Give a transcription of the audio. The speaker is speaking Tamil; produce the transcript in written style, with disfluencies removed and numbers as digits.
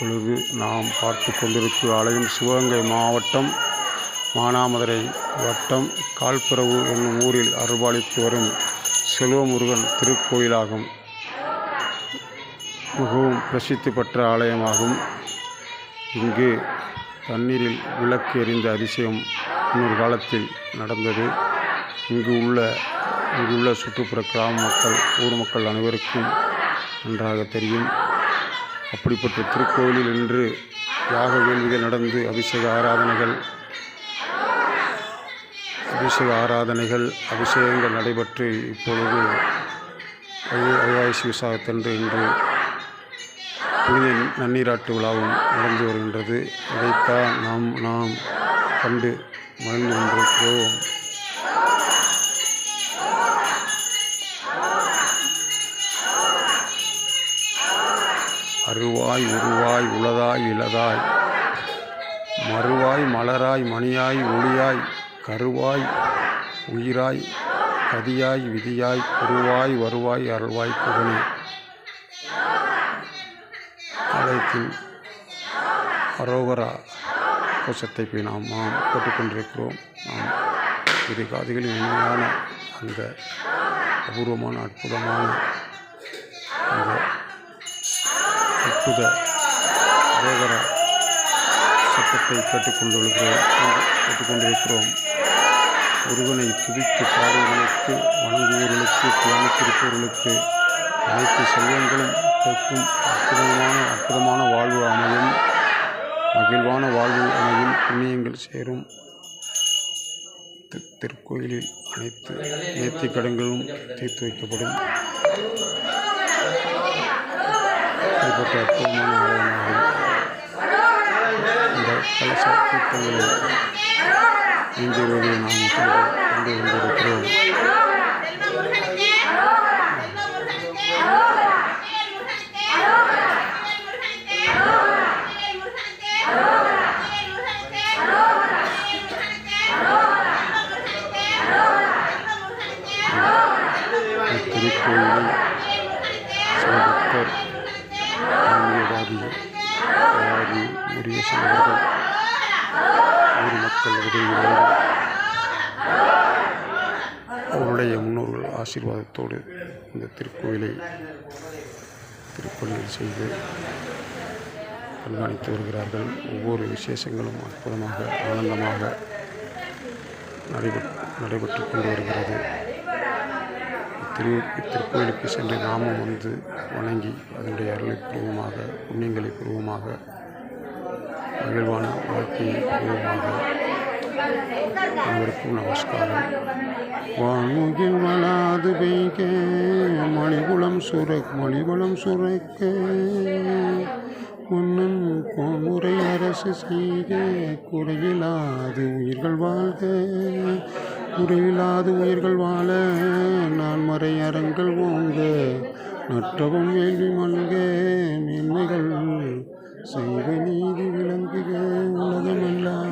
இப்பொழுது நாம் பார்த்து கொண்டிருக்கும் ஆலயம் சிவகங்கை மாவட்டம் மானாமதுரை வட்டம் கால்பரவு என்னும் ஊரில் அருள்பாலித்து வரும் செல்வமுருகன் திருக்கோயிலாகும். மிகவும் பிரசித்தி பெற்ற ஆலயமாகும். இங்கு தண்ணீரில் விளக்கு எரிந்த அதிசயம் இன்னொரு காலத்தில் நடந்தது. இங்கு உள்ள சுற்றுப்புற கிராம மக்கள், ஊர் மக்கள் அனைவருக்கும் நன்றாக தெரியும். அப்படிப்பட்ட திருக்கோயிலில் இன்று யாக வேள்விகள் நடந்து அபிஷேகங்கள் நடைபெற்று இப்பொழுது வைகாசி விசாகத்தன்று இன்று புனித நன்னீராட்டு விழாவும் நடந்து வருகின்றது. இதைத்தான் நாம் கண்டு மகிழ்ந்து கொண்டிருக்கிறோம். அருவாய் உருவாய் உளதாய் இளதாய் மறுவாய் மலராய் மணியாய் ஒளியாய் கருவாய் உயிராய் கதியாய் விதியாய் குருவாய் வருவாய் அருள்வாய் புகழி. ஆலயத்தின் அரோகரா கோஷத்தை போய் நாம் கேட்டுக்கொண்டிருக்கிறோம். நாம் இரு காதுகளில் இனிமையான அந்த அபூர்வமான அற்புதமான அந்த அற்புத அரோகரா சத்தத்தை கேட்டுக்கொண்டிருக்கிறோம். முருகனை துதித்து பாடுவர்களுக்கு, வணங்குவோர்களுக்கு, தியானித்திருப்பவர்களுக்கு அனைத்து செல்வங்களும் கேட்கும் அற்புதமான வாழ்வு அமையும், மகிழ்வான வாழ்வு அமையும், புண்ணியங்கள் சேரும். திருக்கோயிலில் அனைத்து நேர்த்திக் கடன்களும் தீர்த்து வைக்கப்படும். அப்படிப்பட்ட அற்புதமான ஆலயமாகும். இந்த கலச தீர்த்தங்களை இன்று நாம் கொண்டு வந்திருக்கிறோம். திருக்கோயிலில் சிவபக்தர், ஆன்மீகவாதி முருகேசன் அவர்கள் ஊர் மக்கள் உதவியோடு அவருடைய முன்னோர்கள் ஆசீர்வாதத்தோடு இந்த திருப்பணிகள் செய்து கண்காணித்து வருகிறார்கள். ஒவ்வொரு விசேஷங்களும் அற்புதமாக ஆனந்தமாக நடைபெற்று கொண்டு வருகிறது. இத்திருக்கோயிலுக்கு சென்று நாமும் வந்து வணங்கி அதனுடைய அருளை பூர்வமாக, புண்ணியங்களை பூர்வமாக, மகிழ்வான வாழ்க்கையை பூர்வமாக அனைவருக்கும் நமஸ்காரம். வான்முகில் வளாது பெய்க மணிகுளம் சுரக்க முன்னன் கோமுறை அரசு செய்க குறையில்லாது உயிர்கள் வாழ்க நான் மறை அறங்கள் ஓங்க நற்றவும் வேள்வி மல்க மேன்மைகள் செய்க நீதி விளங்குக உலகமெல்லாம்